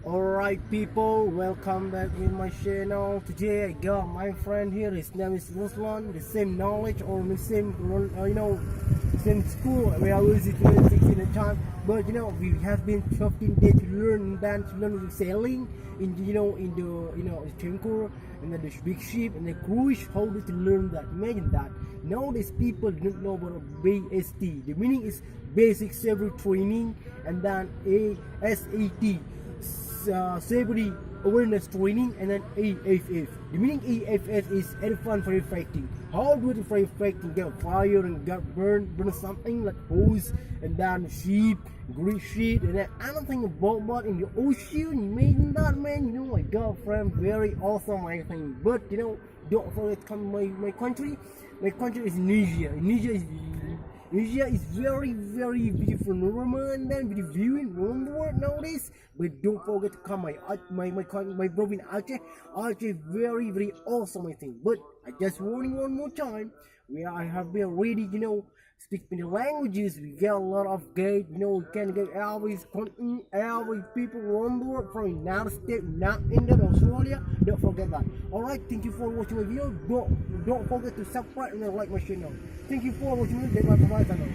Alright people, welcome back in my channel. Today I got my friend here, his name is Ruslan, the same knowledge or the same, same school where I was 16 at time. But we have been 15 days to learn sailing in the tanker and then the big ship and the cruise. How do to learn that? Imagine that. Nowadays people don't know about BST. The meaning is basic safety training, and then ASAT. Safety awareness training, and then AFF. The meaning AFF is advanced firefighting. How do you firefighting? Get fire and get burn something like hose, and then sheep, grease sheet, and then anything about in the ocean. Imagine that, man. My girlfriend, very awesome, I think. But don't forget come my country. My country is Indonesia. Indonesia is very, very beautiful environment and with viewing around the world nowadays. But don't forget to come my province Aceh. Aceh very, very awesome, I think. But I just warning one more time, where I have been ready, speaking the languages. We get a lot of gate, we can get every continent, every people around the world, from United States, not India, Australia. Don't forget that. Alright, thank you for watching my video. Don't forget to subscribe and like my channel. Thank you for watching me. That's my channel.